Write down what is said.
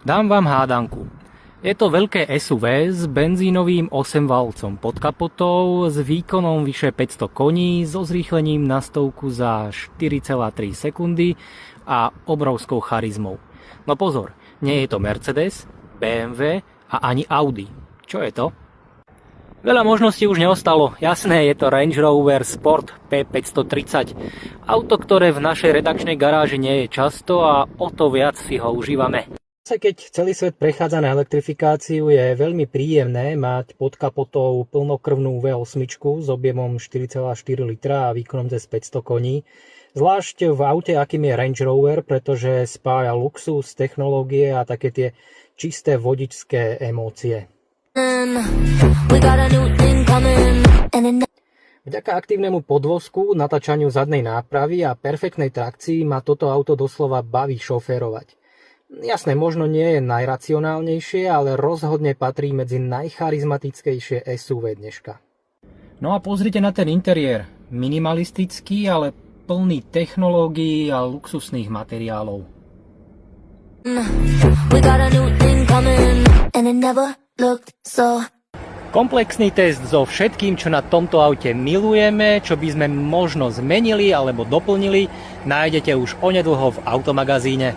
Dám vám hádanku. Je to veľké SUV s benzínovým 8-valcom pod kapotou, s výkonom vyše 500 koní, so zrýchlením na stovku za 4,3 sekundy a obrovskou charizmou. No pozor, nie je to Mercedes, BMW a ani Audi. Čo je to? Veľa možností už neostalo. Jasné, je to Range Rover Sport P530. Auto, ktoré v našej redakčnej garáži nie je často a o to viac si ho užívame. Keď celý svet prechádza na elektrifikáciu, je veľmi príjemné mať pod kapotou plnokrvnú V8 s objemom 4,4 litra a výkonom cez 500 koní. Zvlášť v aute, akým je Range Rover, pretože spája luxus, technológie a také tie čisté vodičské emócie. Vďaka aktívnemu podvozku, natáčaniu zadnej nápravy a perfektnej trakcii ma toto auto doslova baví šoférovať. Jasné, možno nie je najracionálnejšie, ale rozhodne patrí medzi najcharizmatickejšie SUV dneška. No a pozrite na ten interiér. Minimalistický, ale plný technológií a luxusných materiálov. Komplexný test so všetkým, čo na tomto aute milujeme, čo by sme možno zmenili alebo doplnili, nájdete už onedlho v Automagazíne.